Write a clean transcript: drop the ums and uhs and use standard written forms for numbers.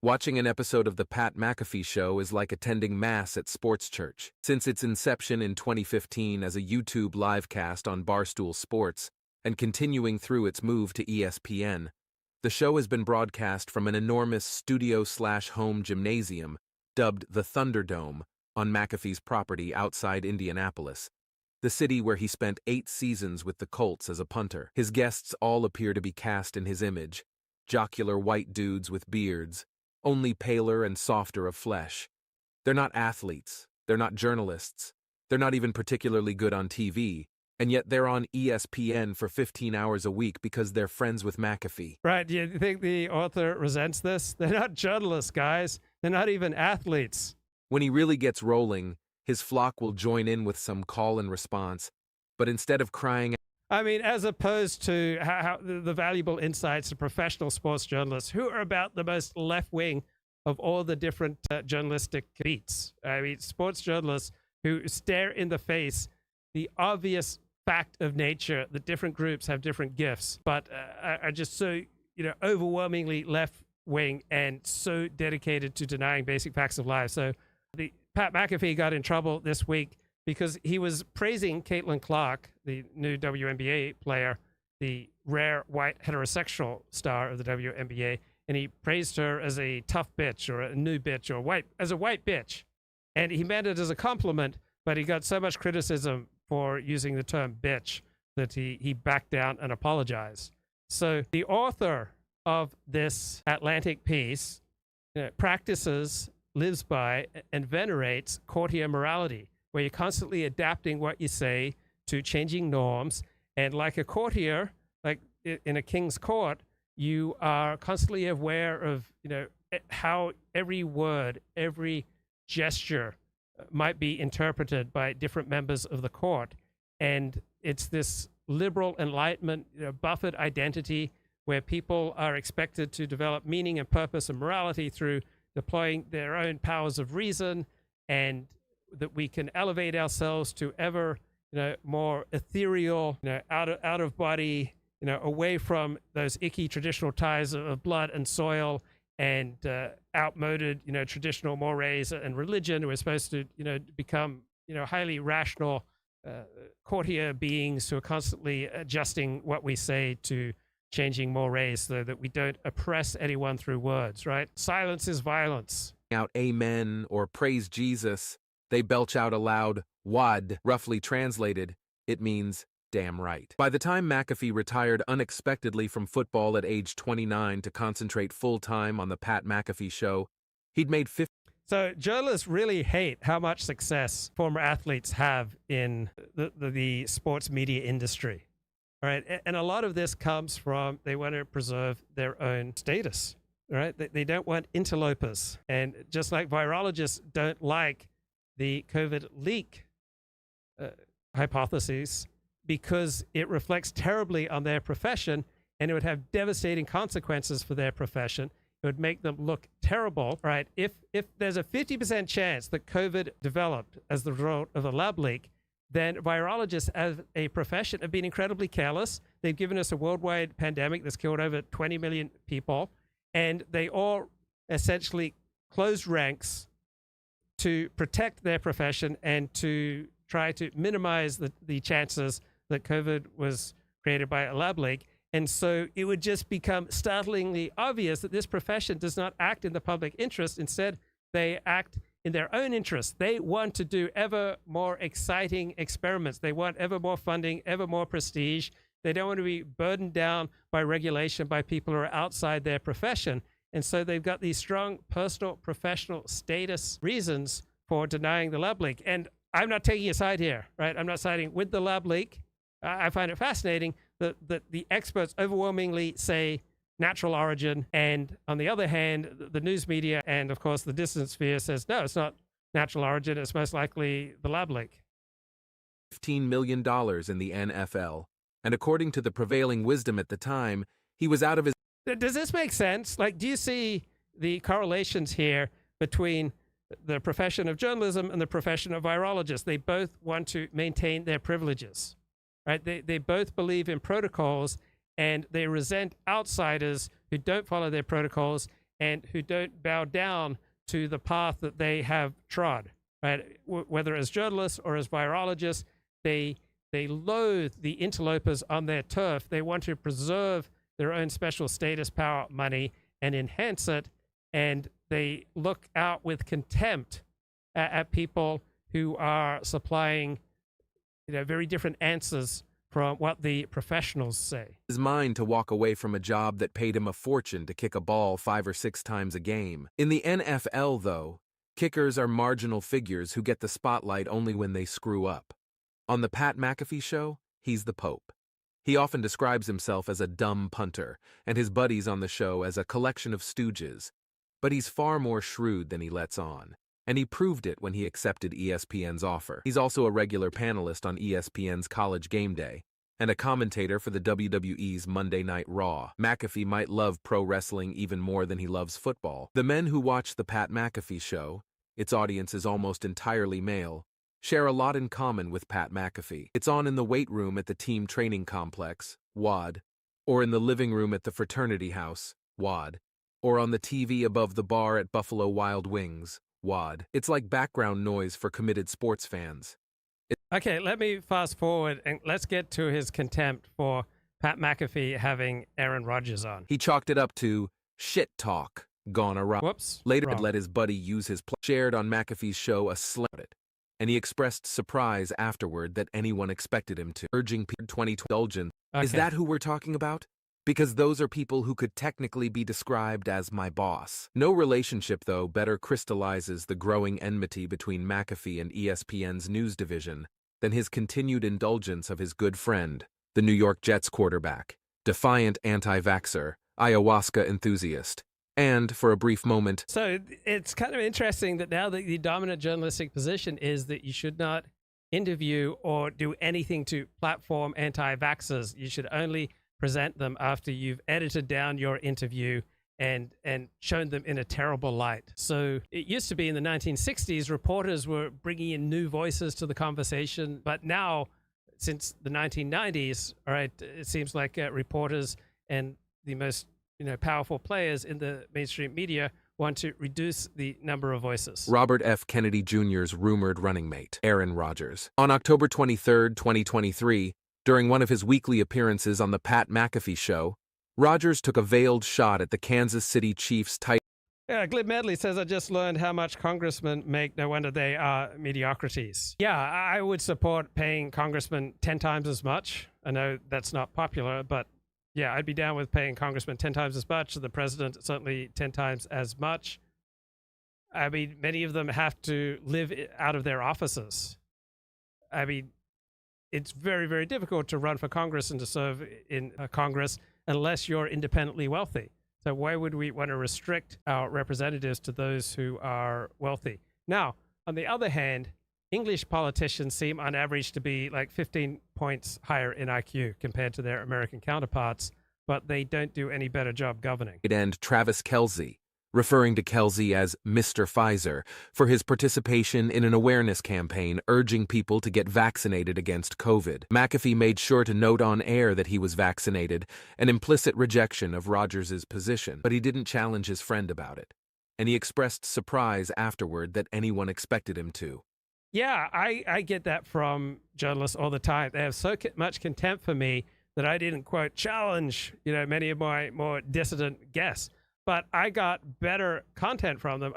Watching an episode of the Pat McAfee Show is like attending Mass at sports church. Since its inception in 2015 as a YouTube livecast on Barstool Sports, and continuing through its move to ESPN, the show has been broadcast from an enormous studio-slash-home gymnasium dubbed the Thunderdome on McAfee's property outside Indianapolis, the city where he spent 8 seasons with the Colts as a punter. His guests all appear to be cast in his image, jocular white dudes with beards, only paler and softer of flesh. They're not athletes, they're not journalists, they're not even particularly good on TV, and yet they're on ESPN for 15 hours a week because they're friends with McAfee. Right, do you think the author resents this? They're not journalists, guys. They're not even athletes. When he really gets rolling, his flock will join in with some call and response, but instead of crying, I mean, as opposed to how the valuable insights of professional sports journalists who are about the most left-wing of all the different journalistic beats. I mean, sports journalists who stare in the face the obvious fact of nature that different groups have different gifts, but are just so, overwhelmingly left-wing and so dedicated to denying basic facts of life. So Pat McAfee got in trouble this week because he was praising Caitlin Clark, the new WNBA player, the rare white heterosexual star of the WNBA, and he praised her as a tough bitch or a new bitch or as a white bitch. And he meant it as a compliment, but he got so much criticism for using the term bitch that he backed down and apologized. So the author of this Atlantic piece practices, lives by, and venerates courtier morality, where you're constantly adapting what you say to changing norms. And like a courtier, like in a king's court, you are constantly aware of, how every word, every gesture might be interpreted by different members of the court. And it's this liberal enlightenment, buffered identity where people are expected to develop meaning and purpose and morality through deploying their own powers of reason, and that we can elevate ourselves to ever, more ethereal, out of body, away from those icky traditional ties of blood and soil and outmoded, traditional mores and religion. We're supposed to, become, highly rational courtier beings who are constantly adjusting what we say to changing mores so that we don't oppress anyone through words, right? Silence is violence. Out amen or praise Jesus, they belch out aloud, wad. Roughly translated, it means damn right. By the time McAfee retired unexpectedly from football at age 29 to concentrate full-time on the Pat McAfee Show, he'd made 50. So journalists really hate how much success former athletes have in the sports media industry. All right, and a lot of this comes from they want to preserve their own status. All right, they don't want interlopers. And just like virologists don't like the COVID leak hypotheses because it reflects terribly on their profession and it would have devastating consequences for their profession. It would make them look terrible, right? If there's a 50% chance that COVID developed as the result of a lab leak, then virologists as a profession have been incredibly careless. They've given us a worldwide pandemic that's killed over 20 million people, and they all essentially closed ranks to protect their profession and to try to minimize the chances that COVID was created by a lab leak. And so it would just become startlingly obvious that this profession does not act in the public interest. Instead, they act in their own interest. They want to do ever more exciting experiments. They want ever more funding, ever more prestige. They don't want to be burdened down by regulation by people who are outside their profession. And so they've got these strong personal, professional status reasons for denying the lab leak. And I'm not taking a side here, right? I'm not siding with the lab leak. I find it fascinating that the experts overwhelmingly say natural origin, and on the other hand, the news media and, of course, the dissident sphere says, no, it's not natural origin, it's most likely the lab leak. $15 million in the NFL, and according to the prevailing wisdom at the time, he was out of his... Does this make sense? Like, do you see the correlations here between the profession of journalism and the profession of virologists? They both want to maintain their privileges, right? They both believe in protocols, and they resent outsiders who don't follow their protocols and who don't bow down to the path that they have trod, right? Whether as journalists or as virologists, they loathe the interlopers on their turf. They want to preserve their own special status, power, money, and enhance it. And they look out with contempt at people who are supplying, very different answers from what the professionals say. His mind to walk away from a job that paid him a fortune to kick a ball 5 or 6 times a game. In the NFL, though, kickers are marginal figures who get the spotlight only when they screw up. On the Pat McAfee show, he's the Pope. He often describes himself as a dumb punter, and his buddies on the show as a collection of stooges. But he's far more shrewd than he lets on, and he proved it when he accepted ESPN's offer. He's also a regular panelist on ESPN's College Game Day, and a commentator for the WWE's Monday Night Raw. McAfee might love pro wrestling even more than he loves football. The men who watch the Pat McAfee show, its audience is almost entirely male, share a lot in common with Pat McAfee. It's on in the weight room at the team training complex, WAD, or in the living room at the fraternity house, WAD, or on the TV above the bar at Buffalo Wild Wings, WAD. It's like background noise for committed sports fans. Okay, let me fast forward and let's get to his contempt for Pat McAfee having Aaron Rodgers on. He chalked it up to shit talk gone awry. Whoops. Later, wrong. let his buddy use his shared on McAfee's show a slit, and he expressed surprise afterward that anyone expected him to, urging 2020 indulgence. Okay. Is that who we're talking about? Because those are people who could technically be described as my boss. No relationship, though, better crystallizes the growing enmity between McAfee and ESPN's news division than his continued indulgence of his good friend, the New York Jets quarterback, defiant anti-vaxxer, ayahuasca enthusiast, and, for a brief moment... So it's kind of interesting that now the dominant journalistic position is that you should not interview or do anything to platform anti-vaxxers. You should only present them after you've edited down your interview and shown them in a terrible light. So it used to be in the 1960s, reporters were bringing in new voices to the conversation. But now, since the 1990s, all right, it seems like reporters and the most powerful players in the mainstream media want to reduce the number of voices. Robert F. Kennedy Jr.'s rumored running mate, Aaron Rodgers. On October 23, 2023, during one of his weekly appearances on the Pat McAfee show, Rodgers took a veiled shot at the Kansas City Chiefs tight. Yeah, Glib Medley says, I just learned how much congressmen make. No wonder they are mediocrities. Yeah, I would support paying congressmen 10 times as much. I know that's not popular, but yeah, I'd be down with paying congressmen 10 times as much. The president, certainly 10 times as much. I mean, many of them have to live out of their offices. I mean, it's very, very difficult to run for Congress and to serve in Congress unless you're independently wealthy. So why would we want to restrict our representatives to those who are wealthy? Now, on the other hand, English politicians seem on average to be like 15 points higher in IQ compared to their American counterparts, but they don't do any better job governing. And Travis Kelce, referring to Kelce as Mr. Pfizer, for his participation in an awareness campaign urging people to get vaccinated against COVID. McAfee made sure to note on air that he was vaccinated, an implicit rejection of Rodgers' position, but he didn't challenge his friend about it. And he expressed surprise afterward that anyone expected him to. Yeah, I get that from journalists all the time. They have so much contempt for me that I didn't, quote, challenge, many of my more dissident guests. But I got better content from them.